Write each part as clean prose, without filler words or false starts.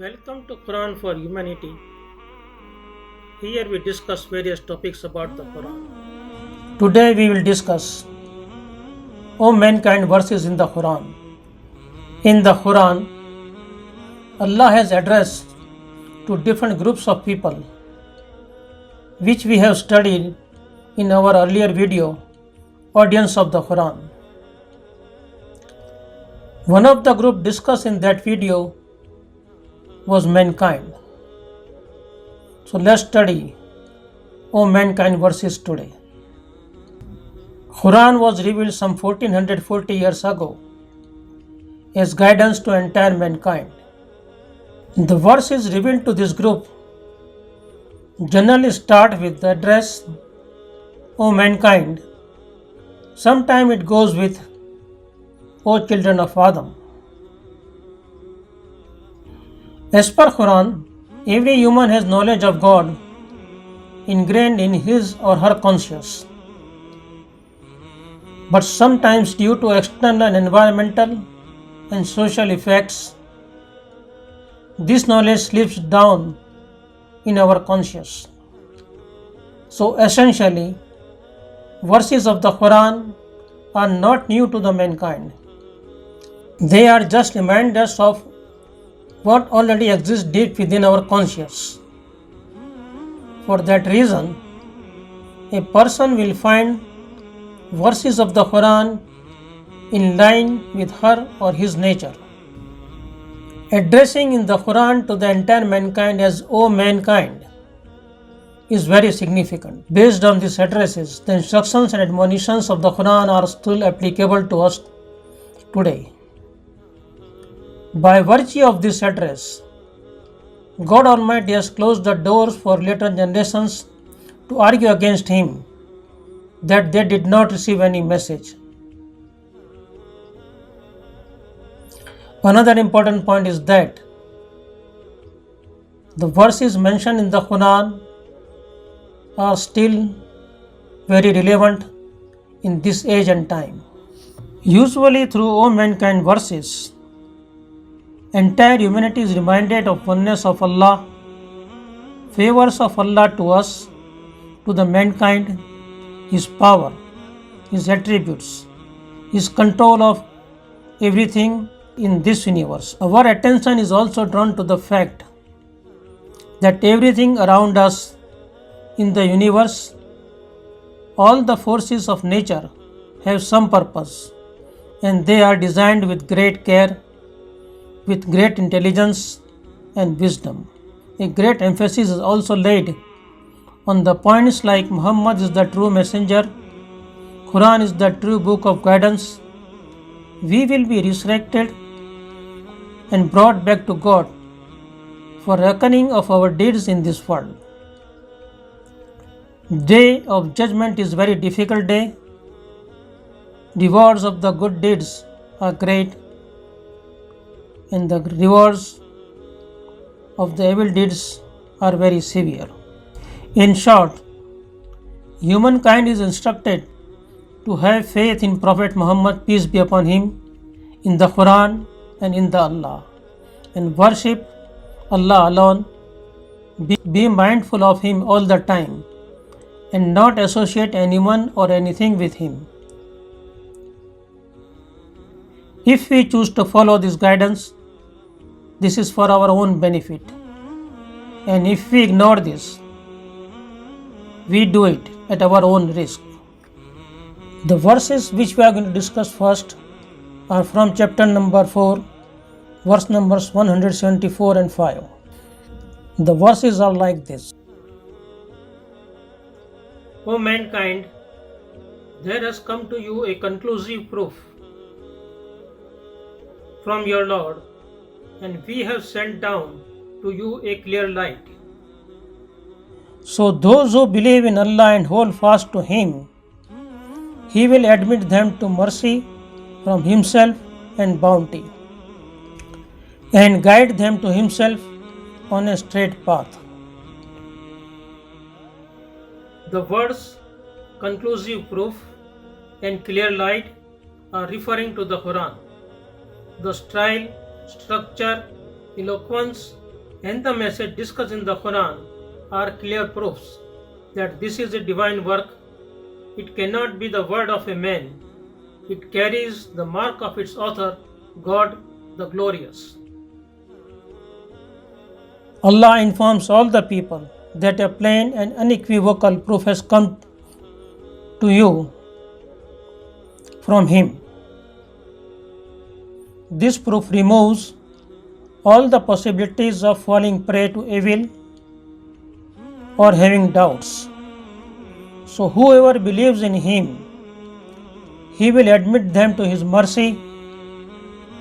Welcome to Quran for Humanity. Here we discuss various topics about the Quran. Today we will discuss O mankind verses in the Quran. In the Quran, Allah has addressed to different groups of people, which we have studied in our earlier video, Audience of the Quran. One of the group discussed in that video was mankind. So let's study O mankind verses today. Quran was revealed some 1440 years ago as guidance to entire mankind. The verses revealed to this group generally start with the address O mankind. Sometimes it goes with O children of Adam. As per Quran, every human has knowledge of God ingrained in his or her conscience. But sometimes due to external environmental and social effects, this knowledge slips down in our conscience. So essentially, verses of the Quran are not new to the mankind. They are just reminders of what already exists deep within our conscience. For that reason, a person will find verses of the Quran in line with her or his nature. Addressing in the Quran to the entire mankind as O mankind is very significant. Based on these addresses, the instructions and admonitions of the Quran are still applicable to us today. By virtue of this address, God Almighty has closed the doors for later generations to argue against Him that they did not receive any message. Another important point is that the verses mentioned in the Quran are still very relevant in this age and time. Usually through O mankind verses, entire humanity is reminded of oneness of Allah, favors of Allah to us, to the mankind, His power, His attributes, His control of everything in this universe. Our attention is also drawn to the fact that everything around us in the universe, all the forces of nature have some purpose, and they are designed with great care, with great intelligence and wisdom. A great emphasis is also laid on the points like Muhammad is the true messenger, Quran is the true book of guidance. We will be resurrected and brought back to God for reckoning of our deeds in this world. Day of judgment is very difficult day. Rewards of the good deeds are great, and the rewards of the evil deeds are very severe. In short, humankind is instructed to have faith in Prophet Muhammad, peace be upon him, in the Quran and in the Allah, and worship Allah alone, be mindful of Him all the time, and not associate anyone or anything with Him. If we choose to follow this guidance, this is for our own benefit, and if we ignore this, we do it at our own risk. The verses which we are going to discuss first are from chapter number 4, verse numbers 174 and 5. The verses are like this. O mankind, There has come to you a conclusive proof from your Lord, and we have sent down to you a clear light. So those who believe in Allah and hold fast to Him, He will admit them to mercy from Himself and bounty, and guide them to Himself on a straight path. The words conclusive proof and clear light are referring to the Quran. The style, structure, eloquence, and the message discussed in the Quran are clear proofs that this is a divine work. It cannot be the word of a man. It carries the mark of its author, God the Glorious. Allah informs all the people that a plain and unequivocal proof has come to you from Him. This proof removes all the possibilities of falling prey to evil or having doubts. So whoever believes in Him, He will admit them to His mercy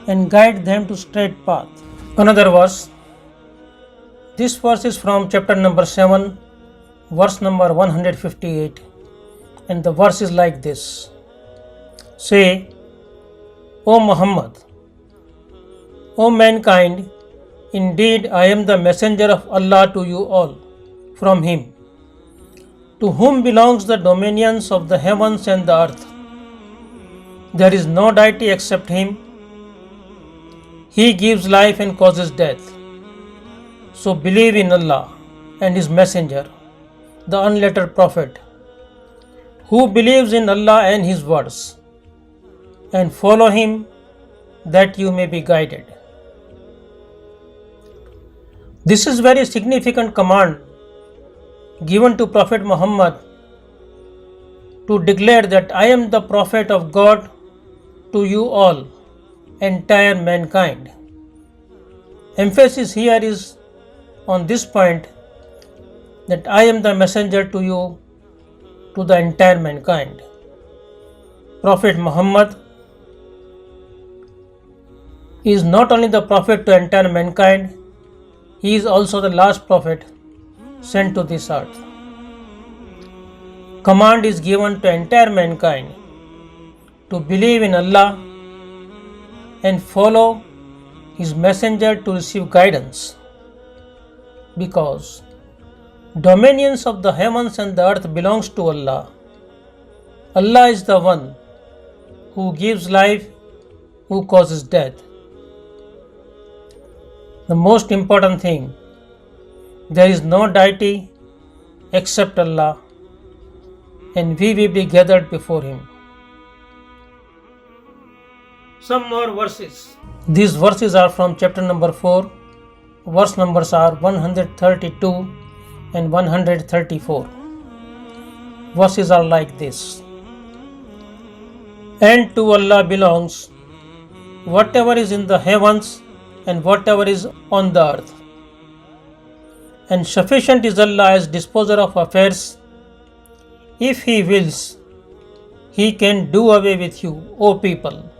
and guide them to straight path. Another verse. This verse is from chapter number 7, verse number 158, and the verse is like this. Say, O Muhammad, O mankind, indeed I am the messenger of Allah to you all, from Him, to whom belongs the dominions of the heavens and the earth. There is no deity except Him. He gives life and causes death. So believe in Allah and His messenger, the unlettered prophet, who believes in Allah and His words, and follow Him that you may be guided. This is very significant command given to Prophet Muhammad to declare that I am the prophet of God to you all, entire mankind. Emphasis here is on this point, that I am the messenger to you, to the entire mankind. Prophet Muhammad is not only the prophet to entire mankind, he is also the last prophet sent to this earth. Command is given to entire mankind to believe in Allah and follow His messenger to receive guidance, because dominions of the heavens and the earth belongs to Allah. Allah is the one who gives life, who causes death. The most important thing, there is no deity except Allah, and we will be gathered before Him. Some more verses. These verses are from chapter number 4. Verse numbers are 132 and 134. Verses are like this. And to Allah belongs whatever is in the heavens and whatever is on the earth. And sufficient is Allah as disposer of affairs. If He wills, He can do away with you, O people,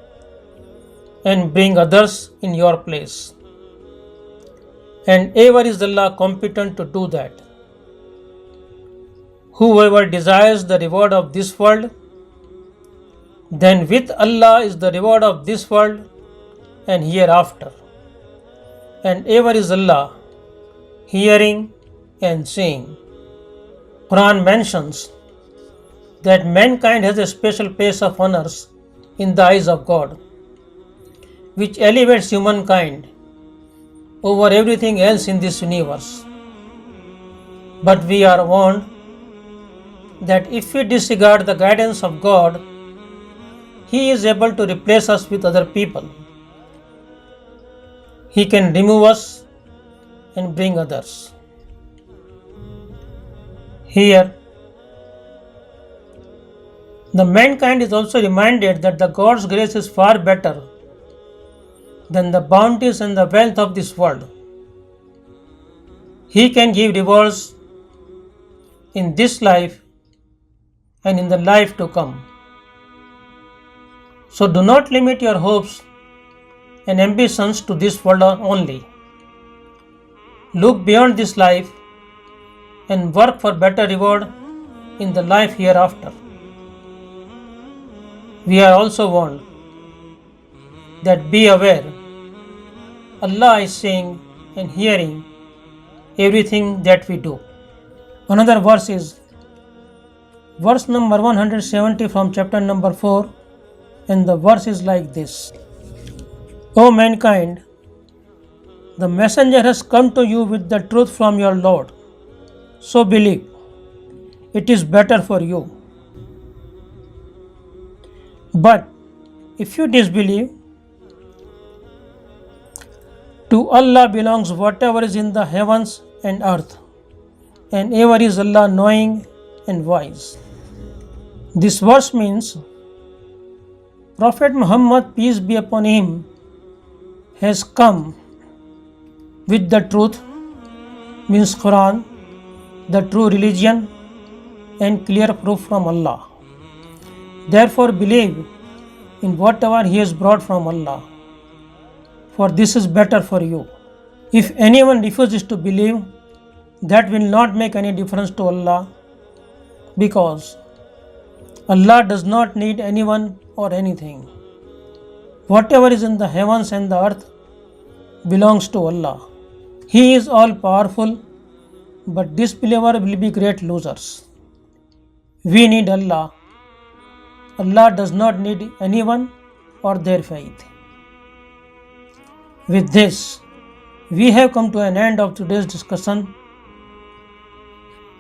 and bring others in your place. And ever is Allah competent to do that. Whoever desires the reward of this world, then with Allah is the reward of this world and hereafter. And ever is Allah hearing and seeing. Quran mentions that mankind has a special place of honors in the eyes of God, which elevates humankind over everything else in this universe. But we are warned that if we disregard the guidance of God, He is able to replace us with other people. He can remove us and bring others. Here, the mankind is also reminded that the God's grace is far better than the bounties and the wealth of this world. He can give rewards in this life and in the life to come. So do not limit your hopes and ambitions to this world only. Look beyond this life and work for better reward in the life hereafter. We are also warned that be aware, Allah is seeing and hearing everything that we do. Another verse is verse number 170 from chapter number 4, and the verse is like this: O mankind, the messenger has come to you with the truth from your Lord. So believe, it is better for you. But if you disbelieve, to Allah belongs whatever is in the heavens and earth, and ever is Allah knowing and wise. This verse means Prophet Muhammad, peace be upon him, has come with the truth, means Quran, the true religion, and clear proof from Allah. Therefore believe in whatever he has brought from Allah, for this is better for you. If anyone refuses to believe, that will not make any difference to Allah, because Allah does not need anyone or anything. Whatever is in the heavens and the earth belongs to Allah. He is all powerful, but disbeliever will be great losers. We need Allah. Allah does not need anyone or their faith. With this, we have come to an end of today's discussion.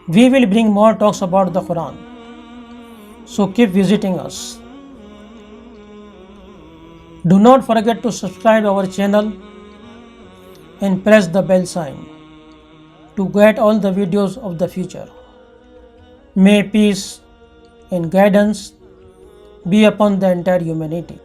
We will bring more talks about the Quran. So keep visiting us. Do not forget to subscribe our channel and press the bell sign to get all the videos of the future. May peace and guidance be upon the entire humanity.